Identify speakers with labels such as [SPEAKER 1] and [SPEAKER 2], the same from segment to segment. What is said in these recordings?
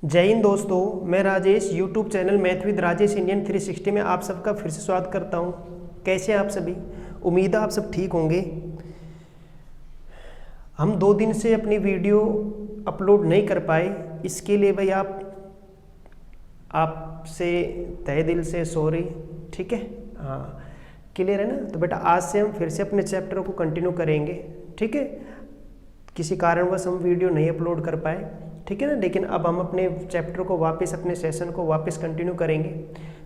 [SPEAKER 1] जय हिंद दोस्तों, मैं Rajesh YouTube channel math with Rajesh Indian 360 में आप सबका फिर से स्वागत करता हूं। कैसे हैं आप सभी? उम्मीद है आप सब ठीक होंगे। हम 2 दिन से अपनी वीडियो अपलोड नहीं कर पाए, इसके लिए भाई आपसे तहे दिल से सॉरी। ठीक है, हाँ क्लियर है ना? तो बेटा आज से हम फिर से अपने चैप्टर को कंटिन्यू करेंगे। ठीक है, किसी कारणवश हम वीडियो नहीं अपलोड कर पाए, ठीक है ना, लेकिन अब हम अपने चैप्टर को वापस, अपने सेशन को वापस कंटिन्यू करेंगे।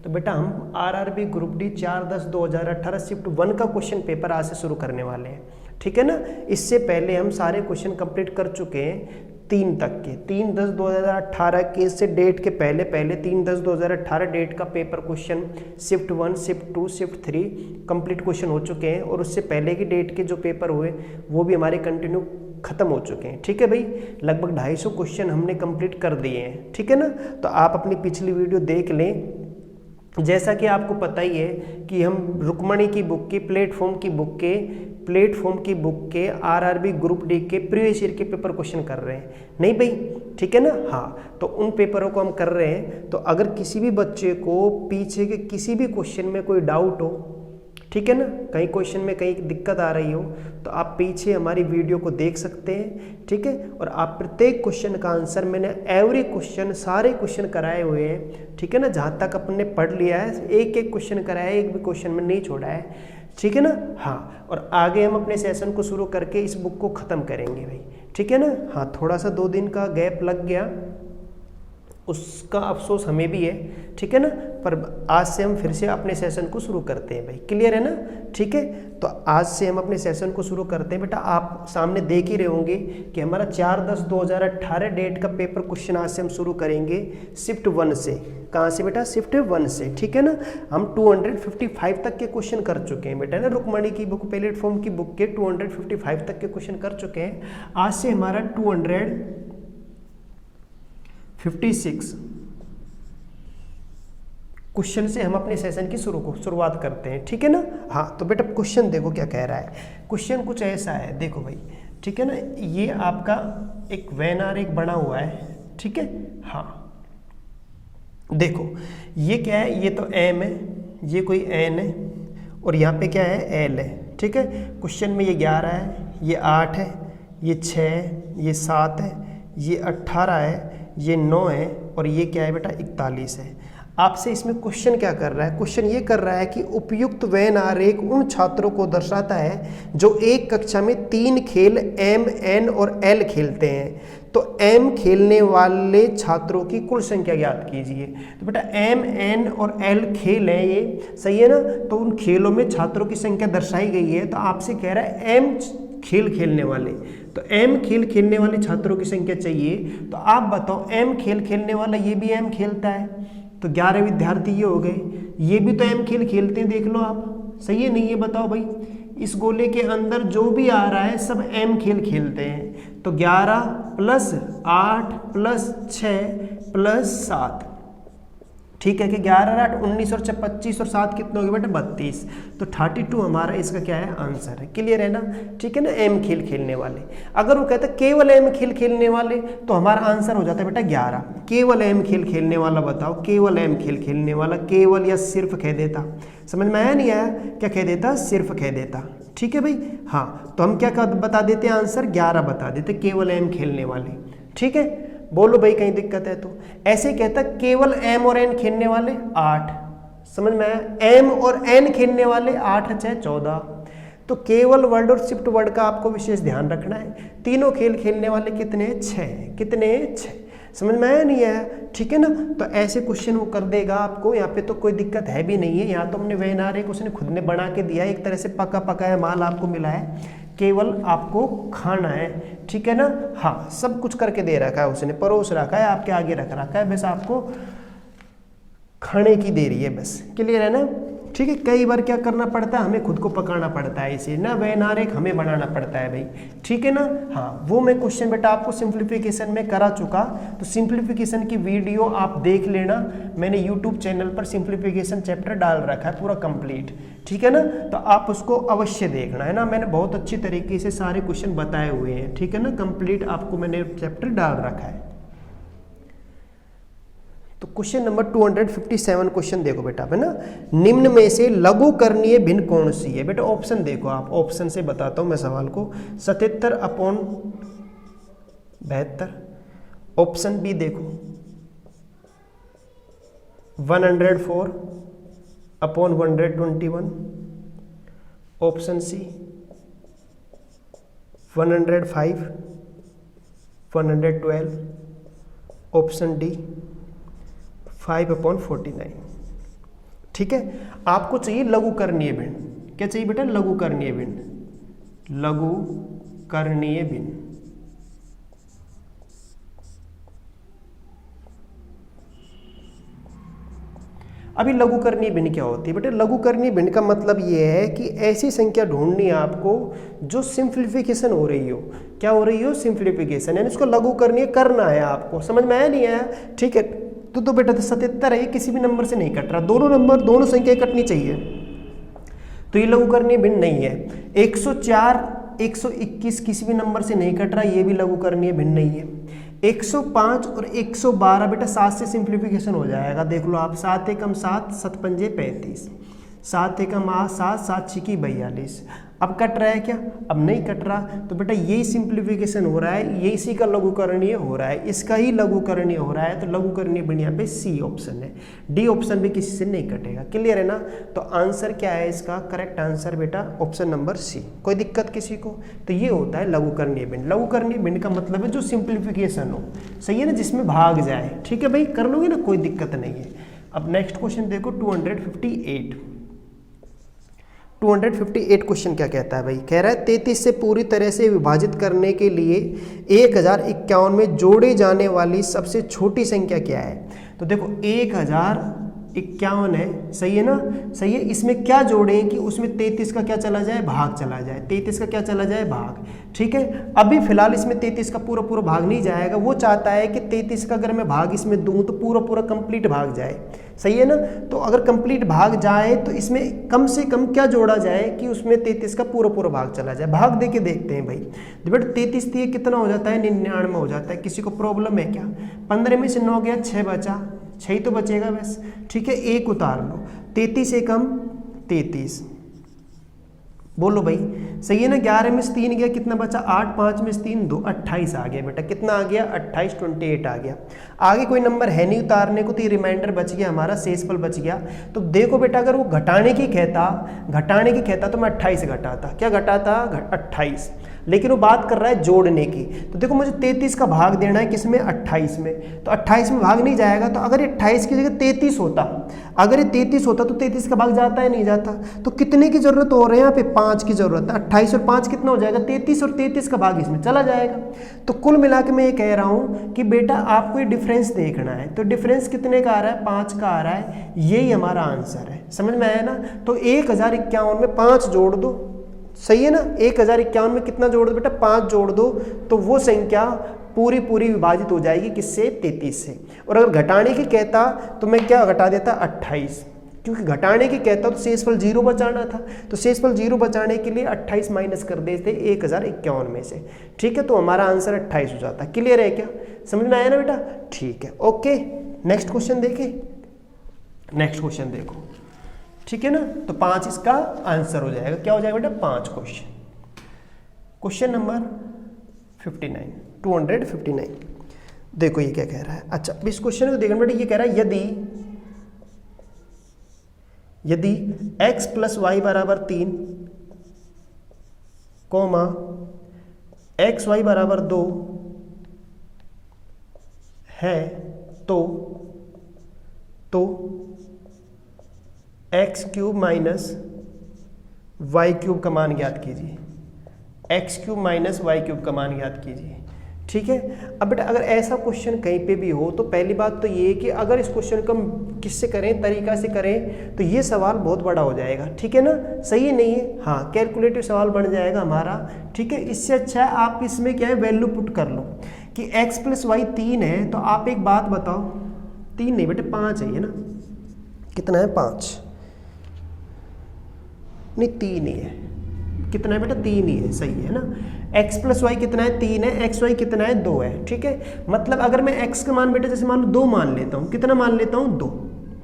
[SPEAKER 1] तो बेटा हम आरआरबी ग्रुप डी 4/10/2018 शिफ्ट 1 का क्वेश्चन पेपर आज से शुरू करने वाले हैं। ठीक है ना, इससे पहले हम सारे क्वेश्चन कंप्लीट कर चुके हैं 3 तक के। 3/10/2018 के से डेट के पहले 3/10/2018 डेट का paper question shift 1, shift 2, shift 3 complete question हो चुके हैं, और उससे पहले की डेट के जो पेपर हुए वो भी हमारे कंटिन्यू खत्म हो चुके हैं। ठीक है भाई, लगभग 250 क्वेश्चन हमने कंप्लीट कर दिए हैं। ठीक है ना, तो आप अपनी पिछली वीडियो देख लें। जैसा कि आपको पता ही है कि हम रुक्मणी की बुक के प्लेटफॉर्म की बुक के आरआरबी ग्रुप डी के प्रीवियस ईयर के पेपर क्वेश्चन कर रहे हैं, नहीं भाई? ठीक है ना, हाँ। तो उन पेपरों को हम कर रहे हैं। तो अगर किसी भी बच्चे को पीछे के किसी भी क्वेश्चन में कोई डाउट हो, ठीक है ना, कहीं क्वेश्चन में कहीं दिक्कत आ रही हो, तो आप पीछे हमारी वीडियो को देख सकते हैं। ठीक है, और आप प्रत्येक क्वेश्चन का आंसर, मैंने एवरी क्वेश्चन, सारे क्वेश्चन कराए हुए हैं। ठीक है ना, जहाँ तक अपन ने पढ़ लिया है, एक एक क्वेश्चन कराया है, एक भी क्वेश्चन में नहीं छोड़ा है। ठीक है ना, हाँ। और आगे हम अपने सेशन को शुरू करके इस बुक को ख़त्म करेंगे भाई। ठीक है ना, हाँ। थोड़ा सा 2 दिन का गैप लग गया, उसका अफसोस हमें भी है। ठीक है ना, पर आज से हम फिर से अपने सेशन को शुरू करते हैं भाई। क्लियर है ना? ठीक है, तो आज से हम अपने सेशन को शुरू करते हैं। बेटा आप सामने देख ही रहे होंगे कि हमारा 4/10/2018 डेट का पेपर क्वेश्चन आज से हम शुरू करेंगे शिफ्ट 1 से। कहाँ से बेटा? शिफ्ट 1 से। ठीक है ना, हम 255 तक के क्वेश्चन कर चुके हैं बेटा ना, रुक्मणी की बुक, प्लेटफॉर्म की बुक के 255 तक के क्वेश्चन कर चुके हैं। आज से हमारा 256 क्वेश्चन से हम अपने सेशन की शुरुआत करते हैं। ठीक है ना, हाँ। तो बेटा क्वेश्चन देखो क्या कह रहा है। क्वेश्चन कुछ ऐसा है, देखो भाई। ठीक है ना, ये आपका एक वेन आरेख बना हुआ है। ठीक है, हाँ। देखो ये क्या है, ये तो m है, ये कोई n है, और यहाँ पे क्या है, l है। ठीक है, क्वेश्चन में ये 11 है, ये 8 है, ये 6 है, ये 7 है, ये 18 है, ये 9 है, और ये क्या है बेटा, 41 है। आपसे इसमें क्वेश्चन क्या कर रहा है? क्वेश्चन ये कर रहा है कि उपयुक्त वेन आरेख उन छात्रों को दर्शाता है जो एक कक्षा में 3 खेल m, n और l खेलते हैं। तो m खेलने वाले छात्रों की कुल संख्या ज्ञात कीजिए। तो बेटा m, n और l खेल है, ये सही है ना? तो उन खेलों में छात्रों की संख्या दर्शाई गई है। तो आपसे कह रहा है m खेल खेलने वाले, तो m खेल खेलने वाले छात्रों की संख्या चाहिए। तो आप बताओ, m खेल खेलने वाला, ये भी m खेलता है, तो 11 विद्यार्थी ये हो गए। ये भी तो m खेल खेलते हैं, देख लो आप, सही है नहीं? ये बताओ भाई, इस गोले के अंदर जो भी आ रहा है सब m खेल खेलते हैं। तो 11 + 8 + 6 + 7, ठीक है कि 11 8 19 और 25 और 7 कितने हो गए बेटा? 32। तो 32 हमारा इसका क्या है, आंसर है। क्लियर है ना? ठीक है ना, m खेल खेलने वाले। अगर वो कहता है केवल m खेल खेलने वाले, तो हमारा आंसर हो जाता है बेटा 11। केवल m खेल खेलने वाला बताओ, केवल m खेल खेलने वाला, केवल या सिर्फ कह देता? समझ में आया नहीं आया? क्या कह देता? सिर्फ कह देता। ठीक है भाई, हाँ। तो हम क्या बता देते हैं, आंसर 11 बता देते, केवल m खेलने वाले। ठीक है, बोलो भाई कहीं दिक्कत है तो? ऐसे कहता केवल m और n खेलने वाले 8, समझ में आया? m और n खेलने वाले 8 × 6 = 14। तो केवल वर्ड और शिफ्ट वर्ड का आपको विशेष ध्यान रखना है। तीनों खेल खेलने वाले कितने? 6। कितने? 6। समझ में आया नहीं आया? ठीक है ना, तो ऐसे क्वेश्चन वो कर देगा आपको। यहाँ पे तो कोई दिक्कत है भी नहीं है। यहाँ तो हमने वेन आरेख उसने खुद ने बना के दिया है, एक तरह से पका पकाया माल आपको मिला है, केवल आपको खाना है। ठीक है ना, हाँ। सब कुछ करके दे रखा है उसने, परोस रखा है, आपके आगे रख रखा है, बस आपको खाने की देरी है बस। क्लियर है ना? ठीक है, कई बार क्या करना पड़ता है, हमें खुद को पकाना पड़ता है इसे ना, वेन आरेख हमें बनाना पड़ता है भाई। ठीक है ना, हाँ। वो मैं क्वेश्चन बेटा आपको सिंप्लीफिकेशन में करा चुका, तो सिंप्लीफिकेशन की वीडियो आप देख लेना। मैंने यूट्यूब चैनल पर सिंप्लीफिकेशन चैप्टर डाल रखा है पूरा कंप्लीट। ठीक है ना, तो आप उसको अवश्य देखना है ना। मैंने बहुत अच्छी तरीके से सारे क्वेश्चन बताए हुए हैं। ठीक है ना, कंप्लीट आपको मैंने चैप्टर डाल रखा है। तो क्वेश्चन नंबर 257 क्वेश्चन देखो बेटा, है ना, निम्न में से लघु करणीय भिन्न कौन सी है? बेटा ऑप्शन देखो, आप ऑप्शन से बताता हूं मैं सवाल को। 77/72। ऑप्शन बी देखो 104/121। Option C 105/112। Option D 5/49। ठीक है, आपको चाहिए लघु करणीय भिन्न। क्या चाहिए बेटा? लघु करणीय भिन्न। लघु करणीय भिन्न। अभी लघु करणीय भिन्न क्या होती है बेटा? लघु करणीय भिन्न का मतलब ये है कि ऐसी संख्या ढूंढनी है आपको जो सिंप्लीफिकेशन हो रही हो। क्या हो रही हो? सिंप्लीफिकेशन, यानी इसको लघु करणीय करना है आपको। समझ में आया नहीं आया? ठीक है, तो बेटा 77 है, किसी भी नंबर से नहीं कट रहा, दोनों संख्या कटनी चाहिए, तो ये लघु करणीय भिन्न नहीं है। 104 121 किसी भी नंबर से नहीं कट रहा, ये भी लघु करणीय भिन्न नहीं है। 105 और 112 बेटा 7 से सिंप्लीफिकेशन हो जाएगा, देख लो आप। 7 एकम 7, 7 पंजे 35, 7 एकम 8 7, 7 छिकी 42। अब कट रहा है क्या? अब नहीं कट रहा, तो बेटा यही सिंप्लीफिकेशन हो रहा है, ये इसी का लघुकरणीय हो रहा है, इसका ही लघुकरणीय हो रहा है, तो लघुकरणीय भिन्न यहाँ पे सी ऑप्शन है। डी ऑप्शन भी किसी से नहीं कटेगा। क्लियर है ना? तो आंसर क्या है इसका? करेक्ट आंसर बेटा ऑप्शन नंबर सी। कोई दिक्कत किसी को? तो ये होता है लघुकरणीय भिन्न। लघुकरणीय भिन्न का मतलब है जो सिंप्लीफिकेशन हो, सही है ना, जिसमें भाग जाए। ठीक है भाई, कर लोगे ना, कोई दिक्कत नहीं है। अब नेक्स्ट क्वेश्चन देखो 258 क्वेश्चन क्या कहता है भाई? कह रहा है 33 से पूरी तरह से विभाजित करने के लिए 1051 में जोड़े जाने वाली सबसे छोटी संख्या क्या है? तो देखो 1051 है, सही है ना, सही है। इसमें क्या जोड़ें कि उसमें 33 का क्या चला जाए? भाग चला जाए। 33 का क्या चला जाए? भाग। ठीक है, अभी फिलहाल इसमें 33 का पूरा भाग नहीं जाएगा। वो चाहता है कि 33 का अगर मैं भाग इसमें दूं तो पूरा कंप्लीट भाग जाए, सही है ना। तो अगर कंप्लीट भाग जाए तो इसमें कम से कम क्या जोड़ा जाए कि उसमें 33 का पूरा भाग चला जाए। भाग दे के देखते हैं भाई। बेटा 33 थी, कितना हो जाता है? 99 हो जाता है। किसी को प्रॉब्लम है क्या? 15 में से 9 गया, 6 बचा, 6 तो बचेगा बस। ठीक है, 1 उतार लो। 33 से कम 33, बोलो भाई, सही है ना। 11 में से 3 गया, कितना बचा? 8, 5 में से 3 2, 28 आ गया बेटा। कितना आ गया? 28, 28 आ गया। आगे कोई नंबर है नहीं उतारने को, तो ये रिमाइंडर बच गया हमारा, शेषफल बच गया। तो देखो बेटा, अगर वो घटाने की कहता तो मैं 28 घटाता। क्या घटाता? 28। लेकिन वो बात कर रहा है जोड़ने की। तो देखो मुझे 33 का भाग देना है, किसमें? 28 में। तो 28 में भाग नहीं जाएगा, तो अगर ये 28 की जगह 33 होता, अगर ये 33 होता तो 33 का भाग जाता है? नहीं जाता। तो कितने की जरूरत हो रही है यहाँ पे? 5 की जरूरत है। 28 और 5 कितना हो जाएगा? 33, और 33 का भाग इसमें चला जाएगा। तो कुल मिला के मैं ये कह रहा हूँ कि बेटा आपको ये डिफरेंस देखना है। तो डिफरेंस कितने का आ रहा है? 5 का आ रहा है। यही हमारा आंसर है। समझ में आया ना? तो 1051 में 5 जोड़ दो, सही है ना। 1051 में कितना जोड़ दो बेटा? 5 जोड़ दो, तो वो संख्या पूरी विभाजित हो जाएगी किससे? 33 से। और अगर घटाने की कहता तो मैं क्या घटा देता? 28, क्योंकि घटाने की कहता तो शेषफल 0 बचाना था। तो शेषफल 0 बचाने के लिए 28 माइनस कर देते 1051 में से। ठीक है, तो हमारा आंसर 28 हो जाता। क्लियर है क्या? समझ में आया ना बेटा? ठीक है, ओके। नेक्स्ट क्वेश्चन देखें। नेक्स्ट क्वेश्चन देखो, ठीक है ना। तो 5 इसका आंसर हो जाएगा। क्या हो जाएगा बेटा? 5 क्वेश्चन। क्वेश्चन नंबर 259 देखो ये क्या कह रहा है। अच्छा, इस क्वेश्चन को देखना बेटा, ये कह रहा है यदि x + y = 3, xy = 2 है तो x³ - y³ का मान ज्ञात कीजिए। x³ - y³ का मान ज्ञात कीजिए। ठीक है। अब बेटा अगर ऐसा क्वेश्चन कहीं पे भी हो तो पहली बात तो ये कि अगर इस क्वेश्चन को हम किससे करें, तरीका से करें, तो ये सवाल बहुत बड़ा हो जाएगा। ठीक है ना, सही है नहीं है? हाँ, कैलकुलेटिव सवाल बन जाएगा हमारा। ठीक है, इससे अच्छा है आप इसमें क्या है वैल्यू पुट कर लो कि x + y 3 है। तो आप एक बात बताओ, 3 नहीं बेटे 5 है, ना? कितना है? 5 नहीं, 3 ही है। कितना है बेटा 3 ही है, सही है ना। x प्लस वाई कितना है 3 है, एक्स वाई कितना है 2 है, ठीक है। मतलब अगर मैं x का मान बेटा जैसे मान लो 2 मान लेता हूँ, कितना मान लेता हूँ 2,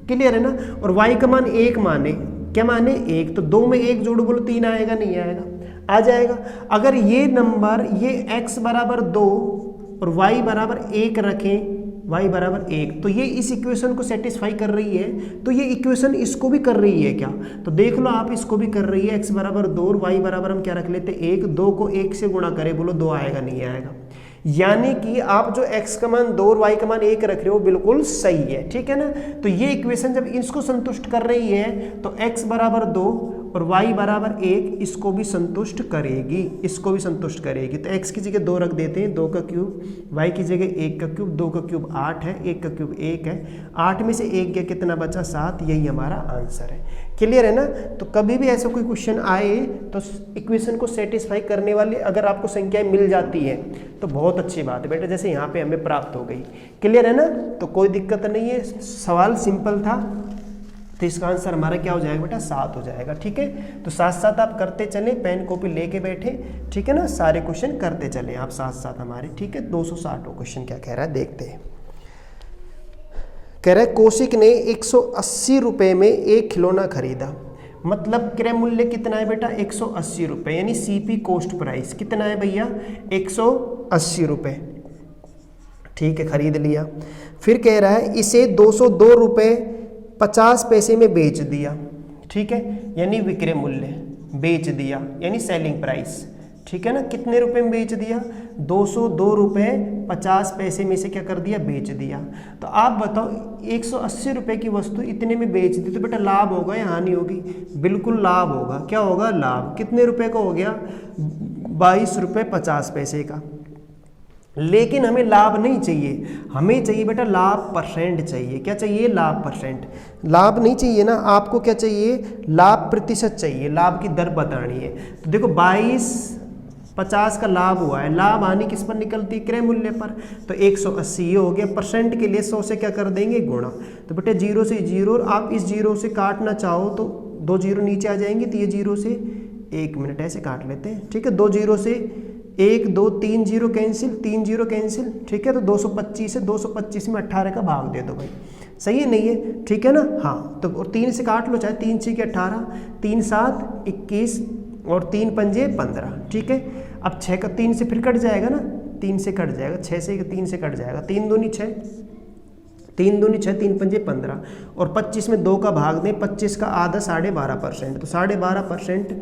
[SPEAKER 1] क्लियर है ना। और y का मान 1 माने, क्या माने 1, तो 2 में 1 जोड़ो बोलो 3 आएगा, नहीं आएगा, आ जाएगा। अगर ये नंबर ये x बराबर 2 और y बराबर 1 रखें, y बराबर 1, तो ये इस इक्वेशन को सेटिस्फाई कर रही है, तो ये इक्वेशन इसको भी कर रही है क्या, तो देख लो आप, इसको भी कर रही है। x बराबर 2 और y बराबर हम क्या रख लेते 1, 2 को 1 से गुणा करें, बोलो 2 आएगा, नहीं आएगा। यानी कि आप जो x का मान 2 और y का मान 1 रख रहे हो बिल्कुल सही है, ठीक है ना। तो ये इक्वेशन जब इसको संतुष्ट कर रही है तो x बराबर 2 और y बराबर 1 इसको भी संतुष्ट करेगी, इसको भी संतुष्ट करेगी। तो x की जगह 2 रख देते हैं, 2 का क्यूब, y की जगह 1 का क्यूब, 2 का क्यूब 8 है, 1 का क्यूब 1 है, 8 में से 1 गया कितना बचा 7, यही हमारा आंसर है। क्लियर है ना। तो कभी भी ऐसा कोई क्वेश्चन आए तो इक्वेशन को सेटिस्फाई करने वाली अगर आपको संख्याएं मिल जाती है तो बहुत अच्छी बात है बेटा, जैसे यहाँ पे हमें प्राप्त हो गई। क्लियर है ना, तो कोई दिक्कत नहीं है, सवाल सिंपल था, तो इसका आंसर हमारा क्या हो जाएगा बेटा 7 हो जाएगा, ठीक है। तो साथ साथ आप करते चलें, पेन कॉपी लेके बैठे, ठीक है ना, सारे क्वेश्चन करते चलें आप साथ साथ हमारे, ठीक है। 260 क्वेश्चन क्या कह रहा है देखते हैं। कह रहा है कौशिक ने 180 रुपये में एक खिलौना खरीदा, मतलब क्रय मूल्य कितना है बेटा 180 रुपये, यानी सीपी कॉस्ट प्राइस कितना है भैया 180 रुपये, ठीक है, खरीद लिया। फिर कह रहा है इसे 202 रुपये 50 पैसे में बेच दिया, ठीक है, यानी विक्रय मूल्य, बेच दिया यानी सेलिंग प्राइस, ठीक है ना। कितने रुपए में बेच दिया 202 रुपये 50 पैसे में से क्या कर दिया बेच दिया। तो आप बताओ 180 रुपये की वस्तु इतने में बेच दी तो बेटा लाभ होगा या हानि होगी, बिल्कुल लाभ होगा। क्या होगा लाभ, कितने रुपए का हो गया 22 रुपये 50 पैसे का। लेकिन हमें लाभ नहीं चाहिए, हमें चाहिए बेटा लाभ परसेंट चाहिए। क्या चाहिए लाभ परसेंट, लाभ नहीं चाहिए ना आपको, क्या चाहिए लाभ प्रतिशत चाहिए, लाभ की दर बतानी है। तो देखो 22.50 का लाभ हुआ है, लाभ हानि किस पर निकलती है क्रय मूल्य पर, तो 180 ये हो गया। परसेंट के लिए 100 से क्या कर देंगे गुणा, तो बेटा 0 से 0, आप इस 0 से काटना चाहो तो 2 0 नीचे आ जाएंगे, तो ये 0 से 1 मिनट ऐसे काट लेते हैं, ठीक है। 2 0 से 1 2 3 0 कैंसिल, 3 0 कैंसिल, ठीक है। तो 225 है, 225 में 18 का भाग दे दो भाई, सही है नहीं है, ठीक है ना। हाँ तो और 3 से काट लो, चाहे 3 6 के 18, 3 7 21 और 3 पंजे 15, ठीक है। अब 6 का 3 से फिर कट जाएगा ना, 3 से कट जाएगा, 6 से 3 से कट जाएगा, 3 दूनी 6, 3 दूनी 6, 3 पंजे 15 और 25 में 2 का भाग दें, 25 का आधा 12.5%, तो 12.5%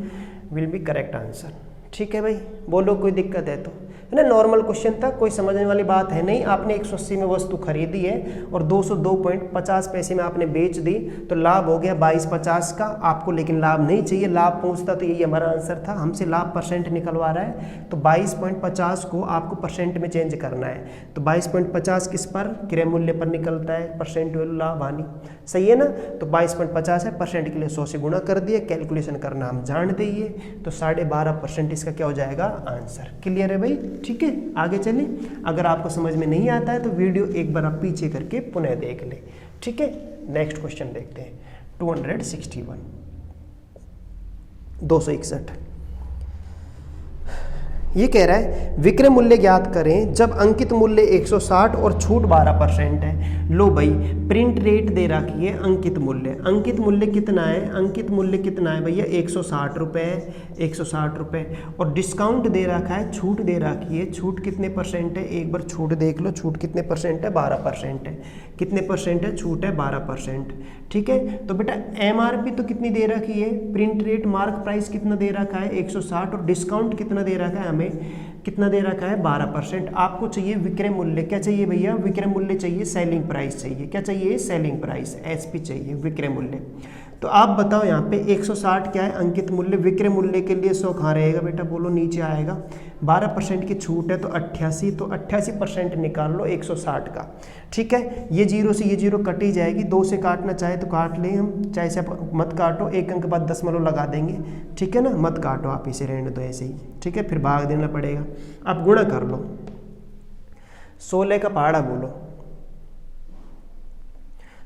[SPEAKER 1] विल बी करेक्ट आंसर, ठीक है भाई। बोलो कोई दिक्कत है तो, है ना, नॉर्मल क्वेश्चन था, कोई समझने वाली बात है नहीं। आपने 180 में वस्तु खरीदी है और 202.50 पैसे में आपने बेच दी, तो लाभ हो गया 22.50 का आपको, लेकिन लाभ नहीं चाहिए, लाभ पहुंचता तो यही हमारा आंसर था। हमसे लाभ परसेंट निकलवा रहा है, तो 22.50 को आपको परसेंट में चेंज करना है। तो 22.50 किस पर क्रय मूल्य पर निकलता है, परसेंट वैल्यू लाभ हानि, सही है ना। तो 22.50 है, परसेंट के लिए 100 से गुणा कर दिया, कैलकुलेशन करना हम जानते ही है, तो 12.5% इसका क्या हो जाएगा आंसर। क्लियर है भाई, ठीक है। आगे चलें, अगर आपको समझ में नहीं आता है तो वीडियो एक बार आप पीछे करके पुनः देख लें, ठीक है। नेक्स्ट क्वेश्चन देखते हैं 261 261। ये कह रहा है विक्रय मूल्य ज्ञात करें जब अंकित मूल्य 160 और छूट 12% है। लो भाई प्रिंट रेट दे रखी है, अंकित मूल्य कितना है, अंकित मूल्य कितना है भैया 160 रुपये है, 160 रुपये, और डिस्काउंट दे रखा है, छूट दे रखी है, छूट कितने परसेंट है, एक बार छूट देख लो, छूट कितने परसेंट है 12% है, कितने परसेंट है छूट है 12%, ठीक है। तो बेटा MRP तो कितनी दे रखी है, प्रिंट रेट मार्क प्राइस कितना दे रखा है 160, और डिस्काउंट कितना दे रखा है हमें, कितना दे रखा है 12%। आपको चाहिए विक्रय मूल्य, क्या चाहिए भैया विक्रय मूल्य चाहिए, सेलिंग प्राइस चाहिए, क्या चाहिए सेलिंग प्राइस SP चाहिए, विक्रय मूल्य। तो आप बताओ यहाँ पे 160 क्या है अंकित मूल्य, विक्रय मूल्य के लिए 100 कहाँ रहेगा बेटा, बोलो नीचे आएगा, 12% की छूट है तो 88, तो 88% निकाल लो 160 का, ठीक है। ये 0 से ये 0 कट ही जाएगी, 2 से काटना चाहे तो काट लें हम, चाहे से आप मत काटो, एक अंक बाद दशमलव लगा देंगे, ठीक है ना, मत काटो आप इसे, रहने दो ऐसे ही, ठीक है, फिर भाग देना पड़ेगा। आप गुणा कर लो, 16 का पहाड़ा बोलो,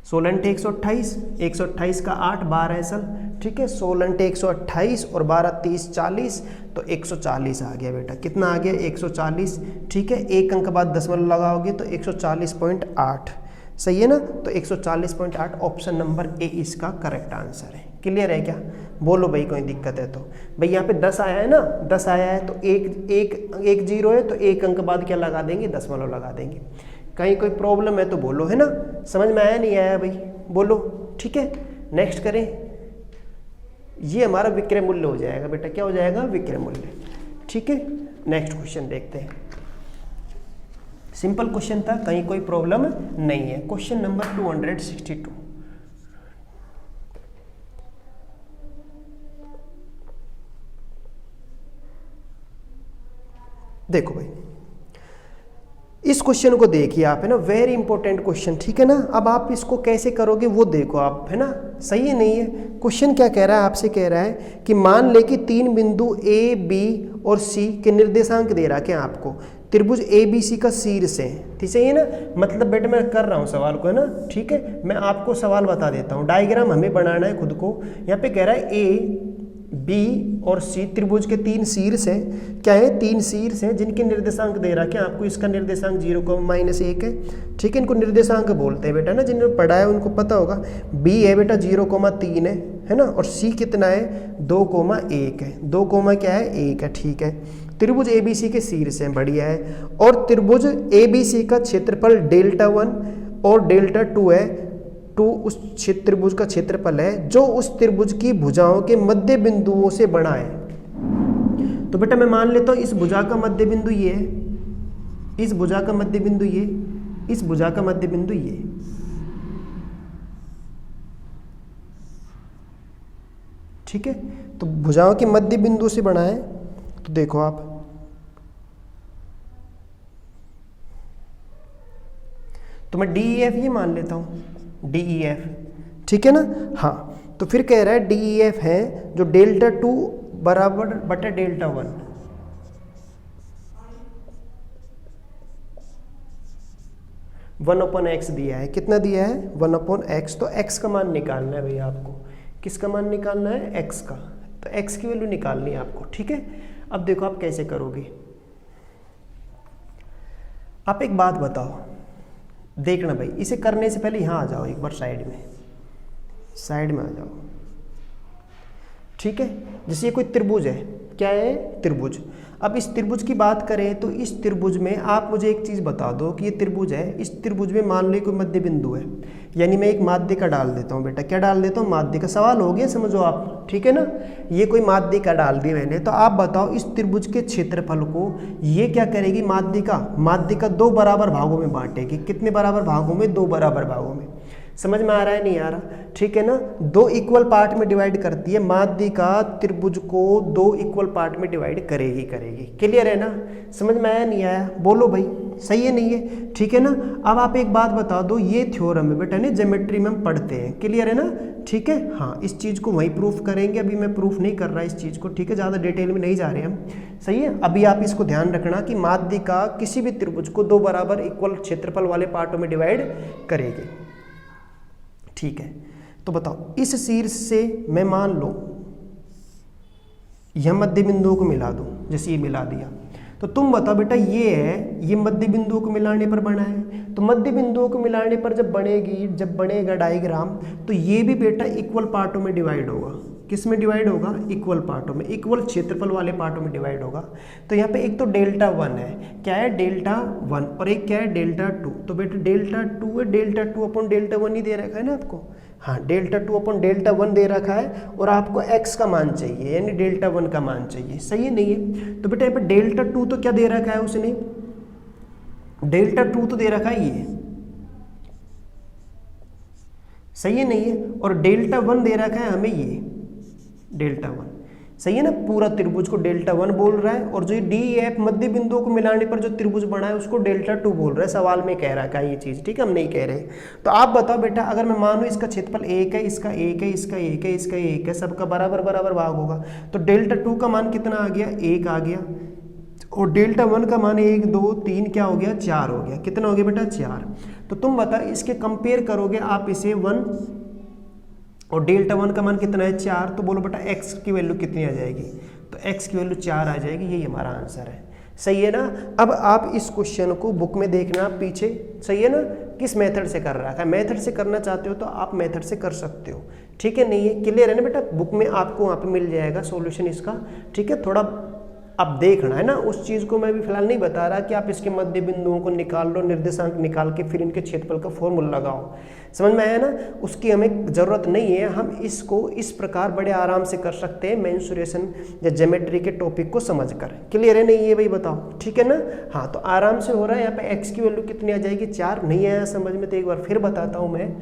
[SPEAKER 1] 16 × 128, 128 का 8 12 है सल, ठीक है, 16 × 128 और 12 30 40, तो 140 आ गया बेटा। कितना आ गया? 140। ठीक है, एक अंक बाद दशमलव लगाओगे तो 140.8, सही है ना। तो 140.8 ऑप्शन नंबर ए इसका करेक्ट आंसर है। क्लियर है क्या? बोलो भाई कोई दिक्कत है तो। भाई यहाँ पे 10 आया है ना, 10 आया है तो एक जीरो है तो एक अंक बाद क्या लगा देंगे? दशमलव लगा देंगे। कहीं कोई प्रॉब्लम है तो बोलो, है ना। समझ में आया नहीं आया भाई? बोलो। ठीक है, नेक्स्ट करें। ये हमारा विक्रय मूल्य हो जाएगा बेटा। क्या हो जाएगा? विक्रय मूल्य। ठीक है, नेक्स्ट क्वेश्चन देखते हैं। सिंपल क्वेश्चन था, कहीं कोई प्रॉब्लम नहीं है। Question number 262। देखो भाई, इस क्वेश्चन को देखिए आप, है ना, वेरी इंपॉर्टेंट क्वेश्चन। ठीक है ना। अब आप इसको कैसे करोगे वो देखो आप, है ना। सही है नहीं है? क्वेश्चन क्या कह रहा है? आपसे कह रहा है कि मान ले कि 3 बिंदु ए, बी और सी के निर्देशांक दे रहा है क्या आपको, त्रिभुज ए बी सी का शीर्ष है। ठीक है ना। मतलब बेटा मैं कर रहा हूँ सवाल को, है ना। ठीक है, मैं आपको सवाल बता देता हूँ। डायग्राम हमें बनाना है खुद को। यहाँ पे कह रहा है ए, बी और सी त्रिभुज के 3 शीर्ष हैं। क्या है? 3 शीर्ष हैं जिनके निर्देशांक दे रखा है आपको। इसका निर्देशांक 0,-1 है। ठीक है, इनको निर्देशांक बोलते हैं बेटा ना, जिन्होंने पढ़ा है उनको पता होगा। बी है बेटा 0,3 है ना। और सी कितना है? 2,1 है। 2, क्या है? 1 है। ठीक है, त्रिभुज एबीसी के शीर्ष हैं, बढ़िया है। और त्रिभुज एबीसी का क्षेत्रफल Δ1 और Δ2 है। 2 उस त्रिभुज का क्षेत्रफल है जो उस त्रिभुज की भुजाओं के मध्य बिंदुओं से बना है। तो बेटा मैं मान लेता हूं इस भुजा का मध्य बिंदु ये है, इस भुजा का मध्य बिंदु ये, इस भुजा का मध्य बिंदु ये। ठीक है, तो भुजाओं के मध्य बिंदु से बना है। तो देखो आप, तो मैं DEF ये मान लेता हूं, DEF। ठीक है ना। हाँ, तो फिर कह रहा है DEF है जो Δ2 बराबर बटे Δ1। वन अपॉन एक्स दिया है। कितना दिया है? 1/x। तो x का मान निकालना है भैया आपको। किसका मान निकालना है? x का। तो x की वैल्यू निकालनी है आपको। ठीक है, अब देखो आप कैसे करोगे। आप एक बात बताओ, देखना भाई, इसे करने से पहले यहाँ आ जाओ एक बार, साइड में आ जाओ। ठीक है, जैसे ये कोई त्रिभुज है। क्या है? त्रिभुज। अब इस त्रिभुज की बात करें तो इस त्रिभुज में आप मुझे एक चीज़ बता दो कि ये त्रिभुज है, इस त्रिभुज में मान लो कोई मध्य बिंदु है, यानी मैं एक माध्यिका डाल देता हूँ बेटा। क्या डाल देता हूँ? माध्यिका। सवाल हो गया, समझो आप। ठीक है ना, ये कोई माध्यिका डाल दी मैंने। तो आप बताओ इस त्रिभुज के क्षेत्रफल को ये क्या करेगी? माध्यिका 2 बराबर भागों में बांटेगी। कितने बराबर भागों में? 2 बराबर भागों में। समझ में आ रहा है नहीं आ रहा? ठीक है ना, 2 इक्वल पार्ट में डिवाइड करती है माध्यिका, त्रिभुज को 2 इक्वल पार्ट में डिवाइड करेगी। क्लियर है ना? समझ में आया नहीं आया? बोलो भाई, सही है नहीं है? ठीक है ना। अब आप एक बात बता दो, ये थ्योरम है बेटा, नहीं ज्योमेट्री में हम पढ़ते हैं। क्लियर है ना? ठीक है। हाँ, इस चीज़ को वहीं प्रूफ करेंगे, अभी मैं प्रूफ नहीं कर रहा इस चीज़ को। ठीक है, ज़्यादा डिटेल में नहीं जा रहे हम। सही है, अभी आप इसको ध्यान रखना कि माध्यिका किसी भी त्रिभुज को 2 बराबर इक्वल क्षेत्रफल वाले पार्टों में डिवाइड करेगी। ठीक है, तो बताओ इस शीर्ष से मैं मान लो यह मध्य बिंदुओं को मिला दूं, जैसे ये मिला दिया। तो तुम बताओ बेटा, ये है, ये मध्य बिंदुओं को मिलाने पर बना है। तो मध्य बिंदुओं को मिलाने पर जब बनेगा डायग्राम, तो ये भी बेटा इक्वल पार्टों में डिवाइड होगा। किस में डिवाइड होगा? इक्वल पार्टों में, इक्वल क्षेत्रफल वाले पार्टों में डिवाइड होगा। तो यहाँ पे एक तो Δ1 है। क्या है? Δ1। और एक क्या है? Δ2। तो बेटा Δ2 है, Δ2 अपॉन Δ1 ही दे रखा है ना आपको। हाँ, Δ2 अपॉन Δ1 दे रखा है और आपको x का मान चाहिए, यानी Δ1 का मान चाहिए। सही है नहीं है? तो बेटा यहाँ पे Δ2 तो क्या दे रखा है उसने? Δ2 तो दे रखा है ये। सही है नहीं है? और Δ1 दे रखा है हमें ये Δ1। सही है ना? पूरा त्रिभुज को Δ1 बोल रहा है, और जो DEF मध्य बिंदुओं को मिलाने पर जो त्रिभुज बना है उसको Δ2 बोल रहा है। सवाल में कह रहा है ये चीज। ठीक है, हम नहीं कह रहे। तो आप बताओ बेटा, अगर मैं मानूं इसका क्षेत्रफल 1 है, इसका 1 है, इसका 1 है, इसका 1 है, सबका बराबर बराबर भाग होगा, तो Δ2 का मान कितना आ गया? 1 आ गया। और Δ1 का मान 1 2 3 क्या हो गया? 4 हो गया। कितना हो गया बेटा? 4। तो तुम बताओ, इसके कंपेयर करोगे आप इसे 1 और डेल्टा 1 का मान कितना है 4, तो बोलो बेटा x की वैल्यू कितनी आ जाएगी, तो x की वैल्यू 4 आ जाएगी, यही हमारा आंसर है। सही है ना। अब आप इस क्वेश्चन को बुक में देखना पीछे, सही है ना, किस मेथड से कर रहा है। मेथड से करना चाहते हो तो आप मेथड से कर सकते हो, ठीक है। नहीं है, क्लियर है ना बेटा, बुक में आपको वहाँ पे मिल जाएगा सॉल्यूशन इसका, ठीक है। थोड़ा अब देखना है ना, उस चीज़ को मैं भी फिलहाल नहीं बता रहा कि आप इसके मध्य बिंदुओं को निकाल लो, निर्देशांक निकाल के फिर इनके क्षेत्रफल का फॉर्मूला लगाओ, समझ में आया ना, उसकी हमें ज़रूरत नहीं है। हम इसको इस प्रकार बड़े आराम से कर सकते हैं मेंसुरेशन या ज्योमेट्री के टॉपिक को समझकर। क्लियर है नहीं ये भाई, बताओ, ठीक है ना। हाँ, तो आराम से हो रहा है। यहाँ पे x की वैल्यू कितनी आ जाएगी 4, नहीं आया समझ में तो एक बार फिर बताता हूँ मैं।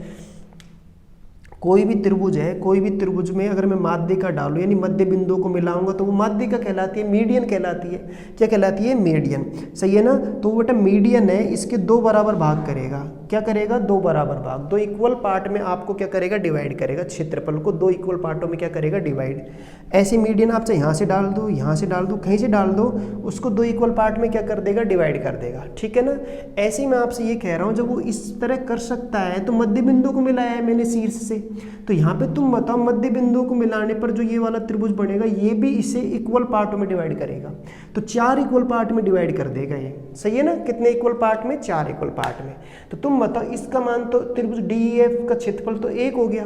[SPEAKER 1] कोई भी त्रिभुज है, कोई भी त्रिभुज में अगर मैं माध्यिका डालूं यानी मध्य बिंदुओं को मिलाऊंगा तो वो माध्यिका कहलाती है, मीडियन कहलाती है। क्या कहलाती है, मीडियन, सही है ना। तो वो बेटा मीडियन है, इसके 2 बराबर भाग करेगा, क्या करेगा, 2 बराबर भाग, 2 इक्वल पार्ट में आपको क्या करेगा, डिवाइड करेगा, क्षेत्रफल को 2 इक्वल पार्टों में क्या करेगा, डिवाइड। ऐसी मीडियन आप चाहे यहाँ से डाल दो, यहाँ से डाल दो, कहीं से डाल दो, उसको 2 इक्वल पार्ट में क्या कर देगा, डिवाइड कर देगा, ठीक है ना। ऐसे ही मैं आपसे ये कह रहा हूँ, जब वो इस तरह कर सकता है तो मध्य बिंदु को मिलाया है मैंने शीर्ष से, तो यहाँ पे तुम बताओ मध्य बिंदुओं को मिलाने पर जो ये वाला त्रिभुज बनेगा ये भी इसे इक्वल पार्टों में डिवाइड करेगा, तो 4 इक्वल पार्ट में डिवाइड कर देगा ये, सही है ना। कितने इक्वल पार्ट में, 4 इक्वल पार्ट में। तो तुम बताओ इसका मान तो त्रिभुज DEF का क्षेत्रफल तो 1 हो गया,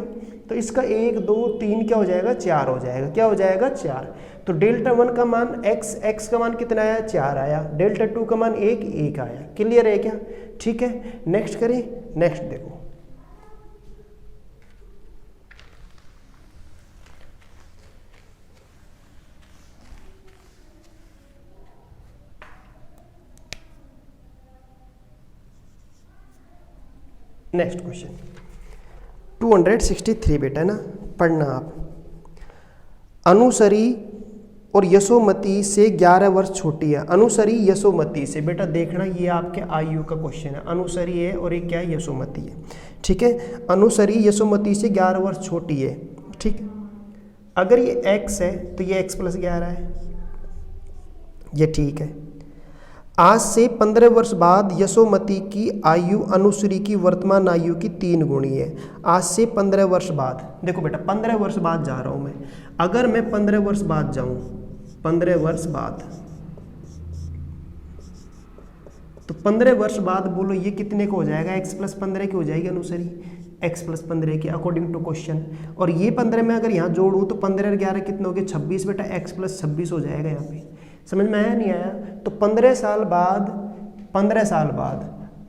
[SPEAKER 1] तो इसका 1 2 3 क्या हो जाएगा, 4 हो जाएगा, क्या हो जाएगा, 4। तो डेल्टा 1 का मान x का मान कितना आया, 4 आया, डेल्टा 2 का मान 1 आया। क्लियर है क्या, ठीक है। नेक्स्ट करें, नेक्स्ट देखो, नेक्स्ट क्वेश्चन 263 बेटा ना, पढ़ना आप। अनुसरी और यशोमती से 11 वर्ष छोटी है। अनुसरी यशोमती से, बेटा देखना ये आपके आयु का क्वेश्चन है। अनुसरी है और एक क्या है, यशोमती है, ठीक है। अनुसरी यशोमती से 11 वर्ष छोटी है, ठीक। अगर ये x है तो ये x + 11 है, ये ठीक है। आज से 15 वर्ष बाद यशोमती की आयु अनुश्री की वर्तमान आयु की 3 गुणी है। आज से 15 वर्ष बाद, देखो बेटा 15 वर्ष बाद जा रहा हूं मैं। अगर मैं 15 वर्ष बाद जाऊं, 15 वर्ष बाद, तो 15 वर्ष बाद बोलो ये कितने को हो जाएगा, x + 15 की हो जाएगी अनुश्री, x + 15 की अकॉर्डिंग टू क्वेश्चन। और ये 15 में अगर यहाँ जोड़ूँ तो 15 और 11 कितने हो गए, 26 बेटा, x + 26 हो जाएगा यहाँ पे। समझ में आया नहीं आया। तो 15 साल बाद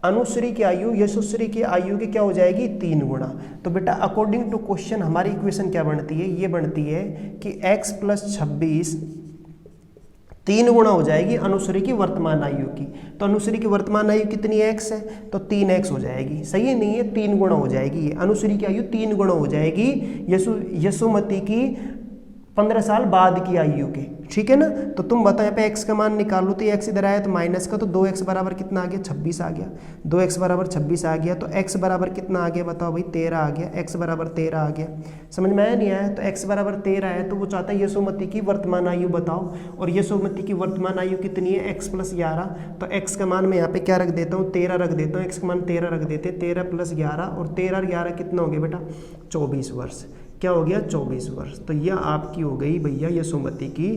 [SPEAKER 1] अनुश्री की आयु यशोश्री की आयु की क्या हो जाएगी, 3 गुना। तो बेटा अकॉर्डिंग टू क्वेश्चन हमारी इक्वेशन क्या बनती है, ये बनती है कि x + 26 3 गुना हो जाएगी अनुश्री की वर्तमान आयु की। तो अनुश्री की वर्तमान आयु कितनी x है, तो 3x हो जाएगी, सही है नहीं है, 3 गुना हो जाएगी ये अनुश्री की आयु, 3 गुना हो जाएगी यशोमती की 15 साल बाद की आयु के, ठीक है ना। तो तुम बताओ यहाँ पे x का मान निकालो, तो x इधर आया तो माइनस का, तो 2x बराबर कितना आ गया, 26 आ गया। 2x बराबर 26 आ गया, तो x बराबर कितना आ गया बताओ भाई, 13 आ गया। x बराबर 13 आ गया, समझ में आया नहीं आया। तो x बराबर 13 है, तो वो चाहता है यशोमती की वर्तमान आयु बताओ, और यशोमती की वर्तमान आयु कितनी है, x + 11। तो x का मान मैं यहाँ पे क्या रख देता हूँ, 13 रख देता हूँ, x का मान 13 रख देते, 13 + 11, और 13 और 11 कितना हो गया बेटा, 24 वर्ष। क्या हो गया, 24 वर्ष। तो यह आपकी हो गई भैया यशोमती की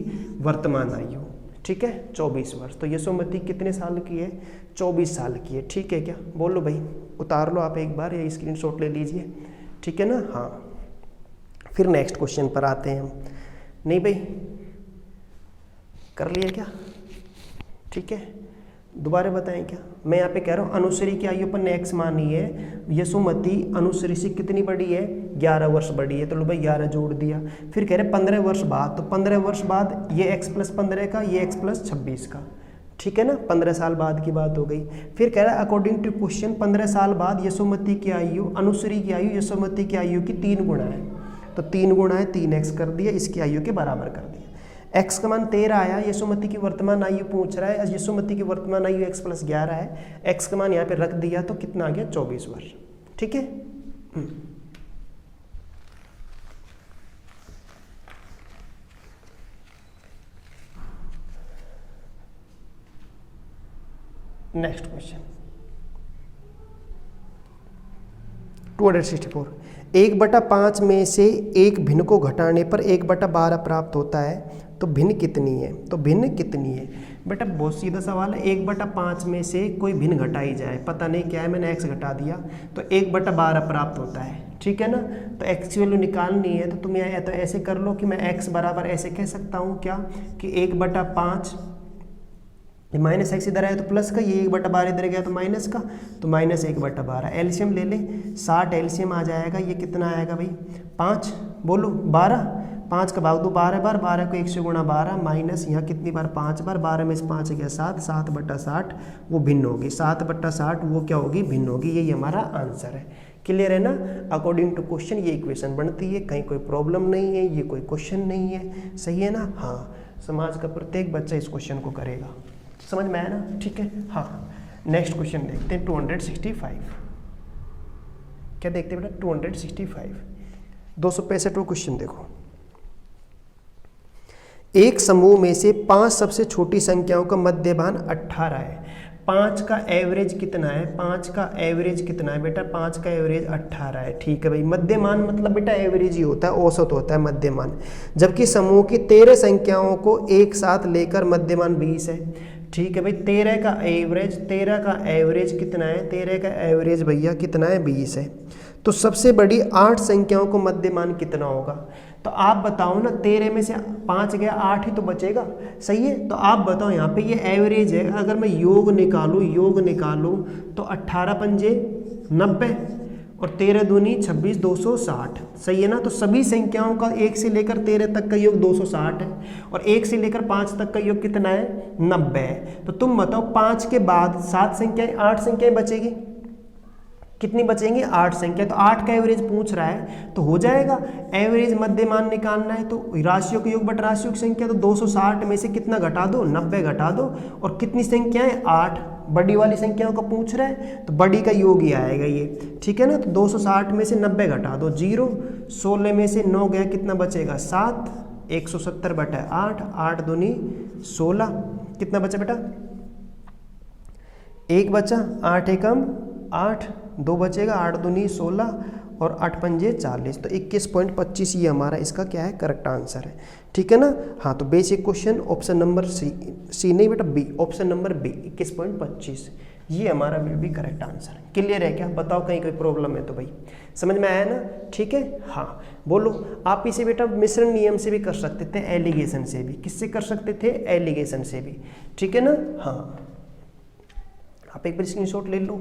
[SPEAKER 1] वर्तमान आयु, ठीक है, 24 वर्ष। तो यशोमती कितने साल की है, 24 साल की है, ठीक है क्या, बोलो भाई, उतार लो आप एक बार या स्क्रीनशॉट ले लीजिए, ठीक है ना। हाँ, फिर नेक्स्ट क्वेश्चन पर आते हैं हम। नहीं भाई, कर लिया क्या, ठीक है, दोबारा बताएं क्या। मैं यहाँ पे कह रहा हूँ अनुश्री की आयु पर x मानी है, यशोमती अनुश्री से कितनी बड़ी है, 11 वर्ष बड़ी है। तो लो भाई 11 जोड़ दिया। फिर कह रहे 15 वर्ष बाद, तो 15 वर्ष बाद ये x + 15 का, ये x + 26 का, ठीक है ना, 15 साल बाद की बात हो गई। फिर कह रहा है अकॉर्डिंग टू क्वेश्चन 15 साल बाद यशोमती की आयु, अनुश्री की आयु यशोमती की आयु की 3 गुना है। तो 3 गुना है, 3x कर दिया, इसकी आयु के बराबर कर दिया। x का मान 13 आया, यशोमती की वर्तमान आयु पूछ रहा है, यशोमती की वर्तमान आयु x + 11 है, x का मान यहाँ पे रख दिया, तो कितना आ गया, 24 वर्ष, ठीक है। Next question 264। 1/5 में से एक भिन्न को घटाने पर 1/12 प्राप्त होता है, तो भिन्न कितनी है? तो भिन्न कितनी है बेटा? बहुत सीधा सवाल है। 1/5 में से कोई भिन्न घटाई जाए, पता नहीं क्या है, मैंने x घटा दिया तो 1/12 प्राप्त होता है, ठीक है ना। तो x की वैल्यू निकालनी है तो तुम या तो ऐसे कर लो कि मैं x बराबर ऐसे कह सकता हूँ क्या कि 1/5 माइनस एक्स इधर आया तो प्लस का, ये 1/12 इधर गया तो माइनस का, तो माइनस 1/12। एलसीएम ले ले, 60 एलसीएम आ जाएगा। ये कितना आएगा भाई? 5 बोलो 12, 5 का भाग दो 12 बार, 12 को 1 से गुणा 12 माइनस यहाँ कितनी बार 5 बार, 12 में से 5 गया 7, 7/60 वो भिन्न होगी, 7/60 वो क्या होगी? भिन्न होगी। यही हमारा आंसर है। क्लियर है ना? अकॉर्डिंग टू क्वेश्चन ये इक्वेशन बनती है, कहीं कोई प्रॉब्लम नहीं है, ये कोई क्वेश्चन नहीं है, सही है ना। हाँ, समाज का प्रत्येक बच्चा इस क्वेश्चन को करेगा। समझ में आया ना? ठीक है। हाँ, नेक्स्ट क्वेश्चन देखते हैं 265। क्या देखते हैं बेटा? 265 265 क्वेश्चन देखो। एक समूह में से 5 सबसे छोटी संख्याओं का मध्यमान 18 है। 5 का एवरेज कितना है? 5 का एवरेज कितना है बेटा? 5 का एवरेज 18 है। ठीक है भाई। मध्यमान मतलब बेटा एवरेज ही होता है, औसत होता है मध्यमान। जबकि समूह की 13 संख्याओं को एक साथ लेकर मध्यमान 20 है। ठीक है भाई। 13 का एवरेज कितना है? 13 का एवरेज भैया कितना है? 20 है। तो सबसे बड़ी 8 संख्याओं को मध्यमान कितना होगा? तो आप बताओ ना, 13 में से 5 गया, 8 ही तो बचेगा, सही है। तो आप बताओ, यहाँ पे ये एवरेज है, अगर मैं योग निकालूँ तो 18 पंजे 90 और 13 दूनी 26, 260, सही है ना। तो सभी संख्याओं का 1 से लेकर 13 तक का योग 260 है और 1 से लेकर 5 तक का योग कितना है? 90 है। तो तुम बताओ 5 के बाद 7 संख्याएं, 8 संख्याएं बचेगी, कितनी बचेंगी? 8 संख्या। तो 8 का एवरेज पूछ रहा है तो हो जाएगा। एवरेज मध्यमान निकालना है तो राशियों के योग बट राशियों की संख्या, तो 260 में से कितना घटा दो? 90 घटा दो। और कितनी संख्याएं? 8। बड़ी वाली संख्याओं का पूछ रहा है तो बड़ी का योग ही आएगा ये, ठीक है ना। तो 260 में से 90 घटा दो, 0। 16 में से 9 गया, कितना बचेगा? 7। 170/8, 8 दूनी 16, कितना बचा बेटा? 1 बचा, 8 एकम 8, 2 बचेगा, 8 दूनी 16 और 8 पंजे 40, तो 21.25 ये हमारा इसका क्या है? करेक्ट आंसर है, ठीक है ना। हाँ, तो basic question option number C नहीं बेटा, बी, ऑप्शन नंबर बी 21.25 ये हमारा विल भी करेक्ट आंसर है। क्लियर है क्या? बताओ कहीं कोई प्रॉब्लम है तो भाई। समझ में आया ना? ठीक है। हाँ बोलो। आप इसे बेटा मिश्रण नियम से भी कर सकते थे, एलिगेशन से भी। किससे कर सकते थे? एलिगेशन से भी, ठीक है ना। हाँ, आप एक बार स्क्रीनशॉट ले लो,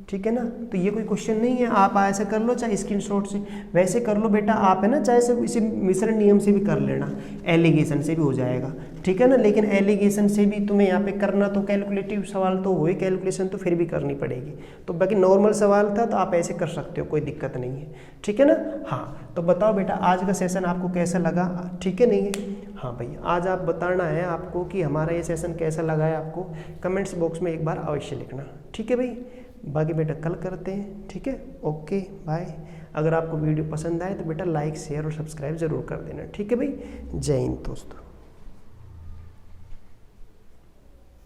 [SPEAKER 1] ठीक है ना। तो ये कोई क्वेश्चन नहीं है, आप ऐसे कर लो, चाहे स्क्रीनशॉट से वैसे कर लो बेटा, आप है ना, चाहे से इसे मिश्रण नियम से भी कर लेना, एलिगेशन से भी हो जाएगा, ठीक है ना। लेकिन एलिगेशन से भी तुम्हें यहाँ पे करना तो कैलकुलेटिव सवाल तो हो ही, कैलकुलेशन तो फिर भी करनी पड़ेगी। तो बाकी नॉर्मल सवाल था तो आप ऐसे कर सकते हो, कोई दिक्कत नहीं है, ठीक है ना। हाँ, तो बताओ बेटा आज का सेशन आपको कैसा लगा? ठीक है नहीं है? हाँ भैया, आज आप बताना है आपको कि हमारा ये सेशन कैसा लगा है आपको, कमेंट्स बॉक्स में एक बार अवश्य लिखना, ठीक है भाई। बाकी बेटा कल करते हैं, ठीक है। Okay bye. अगर आपको वीडियो पसंद आए तो बेटा लाइक शेयर और सब्सक्राइब जरूर कर देना, ठीक है भाई। जय हिंद दोस्तों।